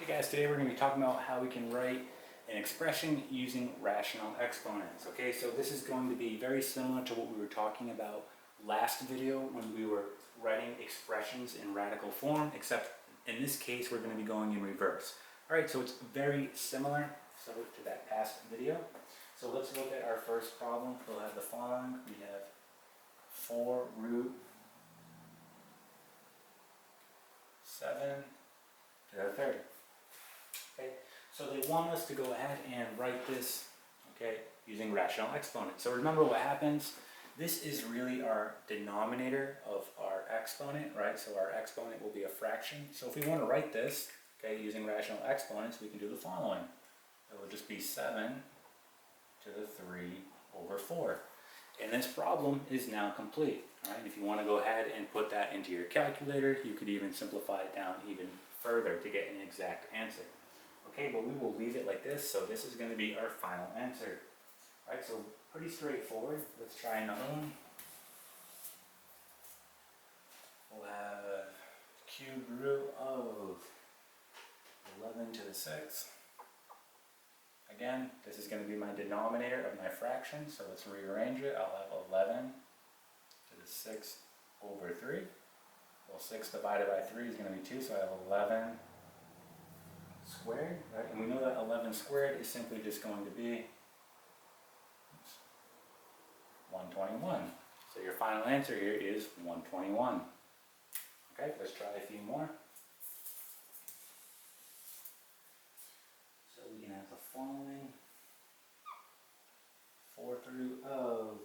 Hey guys, today we're going to be talking about how we can write an expression using rational exponents. Okay, so this is going to be very similar to what we were talking about last video when we were writing expressions in radical form, except in this case we're going to be going in reverse. Alright, so it's very similar to that past video. So let's look at our first problem. We'll have the following. We have 4 root 7 to the third. Okay, so they want us to go ahead and write this, okay, using rational exponents. So remember what happens. This is really our denominator of our exponent, right? So our exponent will be a fraction. So if we want to write this, okay, using rational exponents, we can do the following. It will just be 7 to the 3 over 4. And this problem is now complete. Right? If you want to go ahead and put that into your calculator, you could even simplify it down even further to get an exact answer. Okay, but we will leave it like this, so this is going to be our final answer. Alright, so pretty straightforward. Let's try another one. We'll have cube root of 11 to the 6th. Again, this is going to be my denominator of my fraction, so let's rearrange it. I'll have 11 to the 6th over 3. Well, 6 divided by 3 is going to be 2, so I have 11 squared, right? And we know that 11 squared is simply just going to be 121. So your final answer here is 121. Okay, let's try a few more. So we can have the following. 4th root of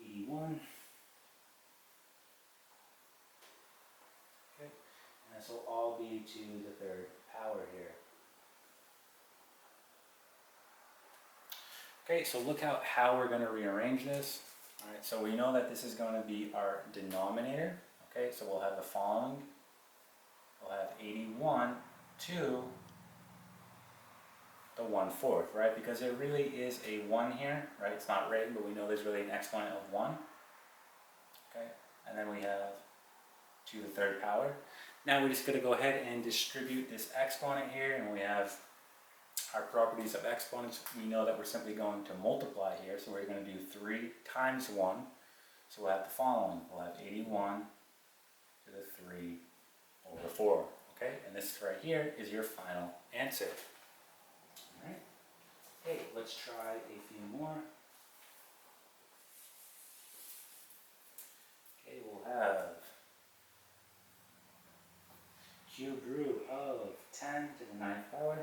81. Okay, and this will all be to the 3rd power here. Okay, so look how we're going to rearrange this. Alright, so we know that this is going to be our denominator. Okay, so we'll have the following. We'll have 81 to the 1/4, right? Because there really is a 1 here, right? It's not written, but we know there's really an exponent of 1. Okay, and then we have to the 3rd power. Now we're just going to go ahead and distribute this exponent here, and we have our properties of exponents. We know that we're simply going to multiply here, so we're going to do 3 times 1. So we'll have the following. We'll have 81 to the 3 over 4. Okay, and this right here is your final answer. Alright, okay, let's try a few more. Okay, we'll have cube root of 10 to the 9th power.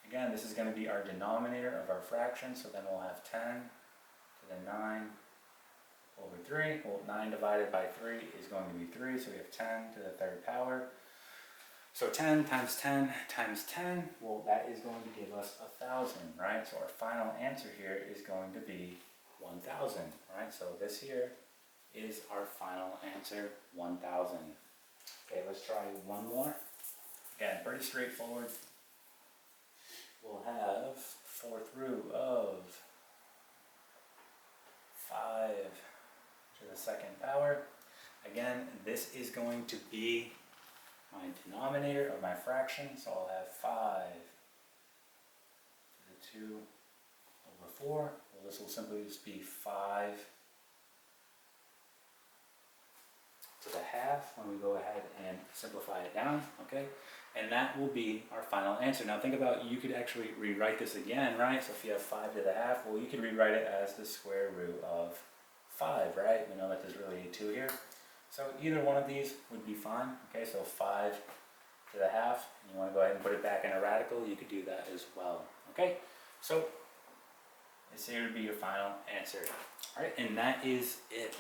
Again, this is going to be our denominator of our fraction, so then we'll have 10 to the 9 over 3. Well, 9 divided by 3 is going to be 3, so we have 10 to the 3rd power. So 10 times 10 times 10, well, that is going to give us 1,000, right? So our final answer here is going to be 1,000, right? So this here is our final answer, 1,000. Okay, let's try one more. Again, pretty straightforward. We'll have 4th root of 5 to the 2nd power. Again, this is going to be my denominator of my fraction, so I'll have 5 to the 2 over 4. Well, this will simply just be 5 to the half when we go ahead and simplify it down, okay? And that will be our final answer. Now think about, you could actually rewrite this again, right? So if you have 5 to the half, well, you could rewrite it as the square root of 5, right? We know that there's really a 2 here. So either one of these would be fine, okay? So 5 to the half, and you want to go ahead and put it back in a radical, you could do that as well, okay? So this here would be your final answer. All right, and that is it.